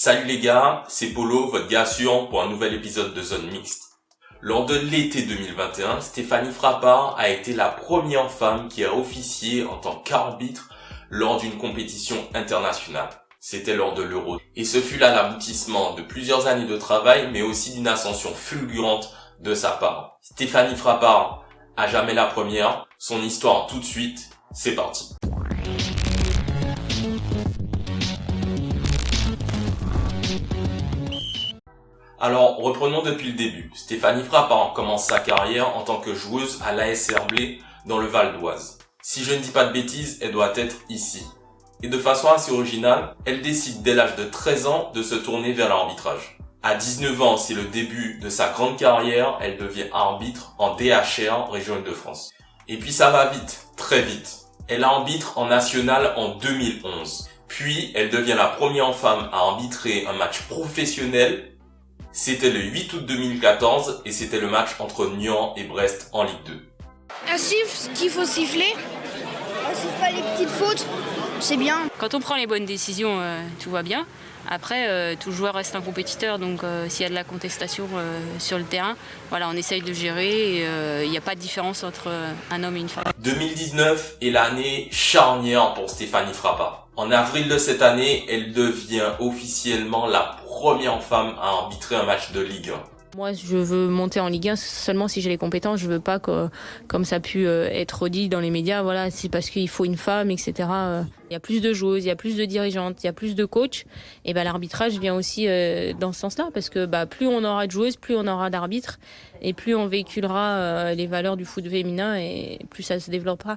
Salut les gars, c'est Polo, votre gars sûr pour un nouvel épisode de Zone Mixte. Lors de l'été 2021, Stéphanie Frappart a été la première femme qui a officié en tant qu'arbitre lors d'une compétition internationale. C'était lors de l'Euro. Et ce fut là l'aboutissement de plusieurs années de travail, mais aussi d'une ascension fulgurante de sa part. Stéphanie Frappart, à jamais la première, son histoire tout de suite, c'est parti. Alors, reprenons depuis le début. Stéphanie Frappart commence sa carrière en tant que joueuse à l'AS Herblay dans le Val d'Oise. Si je ne dis pas de bêtises, elle doit être ici. Et de façon assez originale, elle décide dès l'âge de 13 ans de se tourner vers l'arbitrage. À 19 ans, c'est le début de sa grande carrière, elle devient arbitre en DHR, région Île-de-France. Et puis ça va vite, très vite. Elle arbitre en national en 2011. Puis, elle devient la première femme à arbitrer un match professionnel. C'était le 8 août 2014 et c'était le match entre Niort et Brest en Ligue 2. Un siffle qu'il faut siffler. On siffle pas les petites fautes, c'est bien. Quand on prend les bonnes décisions, tout va bien. Après, tout joueur reste un compétiteur, donc s'il y a de la contestation sur le terrain, voilà, on essaye de gérer et il n'y a pas de différence entre un homme et une femme. 2019 est l'année charnière pour Stéphanie Frappart. En avril de cette année, elle devient officiellement la première femme à arbitrer un match de Ligue 1. Moi, je veux monter en Ligue 1 seulement si j'ai les compétences. Je veux pas que, comme ça a pu être redit dans les médias, voilà, c'est parce qu'il faut une femme, etc. Il y a plus de joueuses, il y a plus de dirigeantes, il y a plus de coachs. Et l'arbitrage vient aussi dans ce sens-là, parce que plus on aura de joueuses, plus on aura d'arbitres, et plus on véhiculera les valeurs du foot féminin, et plus ça se développera.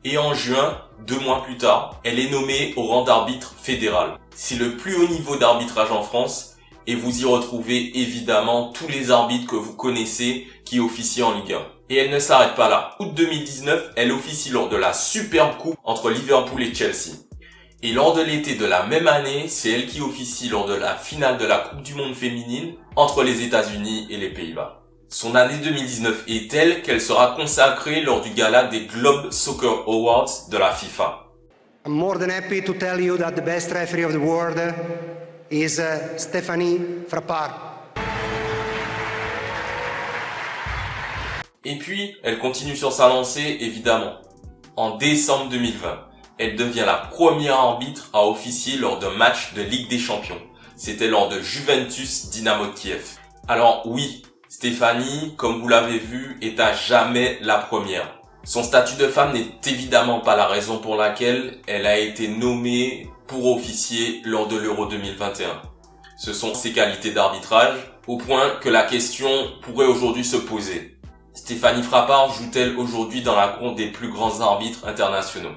Et en juin, 2 mois plus tard, elle est nommée au rang d'arbitre fédéral. C'est le plus haut niveau d'arbitrage en France et vous y retrouvez évidemment tous les arbitres que vous connaissez qui officient en Ligue 1. Et elle ne s'arrête pas là. Août 2019, elle officie lors de la Super Coupe entre Liverpool et Chelsea. Et lors de l'été de la même année, c'est elle qui officie lors de la finale de la Coupe du Monde féminine entre les États-Unis et les Pays-Bas. Son année 2019 est telle qu'elle sera consacrée lors du gala des Globe Soccer Awards de la FIFA. I'm more than happy to tell you that the best referee of the world is Stéphanie Frappart. Et puis, elle continue sur sa lancée, évidemment. En décembre 2020, elle devient la première arbitre à officier lors d'un match de Ligue des Champions. C'était lors de Juventus Dynamo de Kiev. Alors oui, Stéphanie, comme vous l'avez vu, est à jamais la première. Son statut de femme n'est évidemment pas la raison pour laquelle elle a été nommée pour officier lors de l'Euro 2021. Ce sont ses qualités d'arbitrage, au point que la question pourrait aujourd'hui se poser. Stéphanie Frappart joue-t-elle aujourd'hui dans la cour des plus grands arbitres internationaux?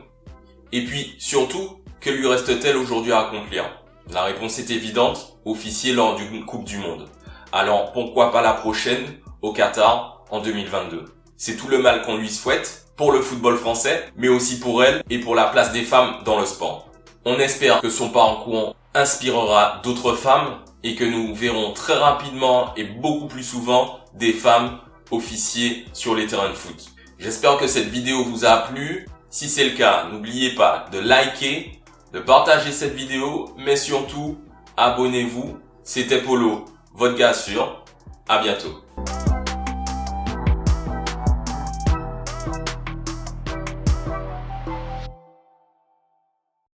Et puis, surtout, que lui reste-t-elle aujourd'hui à accomplir? La réponse est évidente, officier lors d'une Coupe du Monde. Alors, pourquoi pas la prochaine, au Qatar, en 2022? C'est tout le mal qu'on lui souhaite, pour le football français, mais aussi pour elle et pour la place des femmes dans le sport. On espère que son parcours inspirera d'autres femmes et que nous verrons très rapidement et beaucoup plus souvent des femmes officier sur les terrains de foot. J'espère que cette vidéo vous a plu. Si c'est le cas, n'oubliez pas de liker, de partager cette vidéo, mais surtout, abonnez-vous. C'était Polo, votre gars sûr. À bientôt.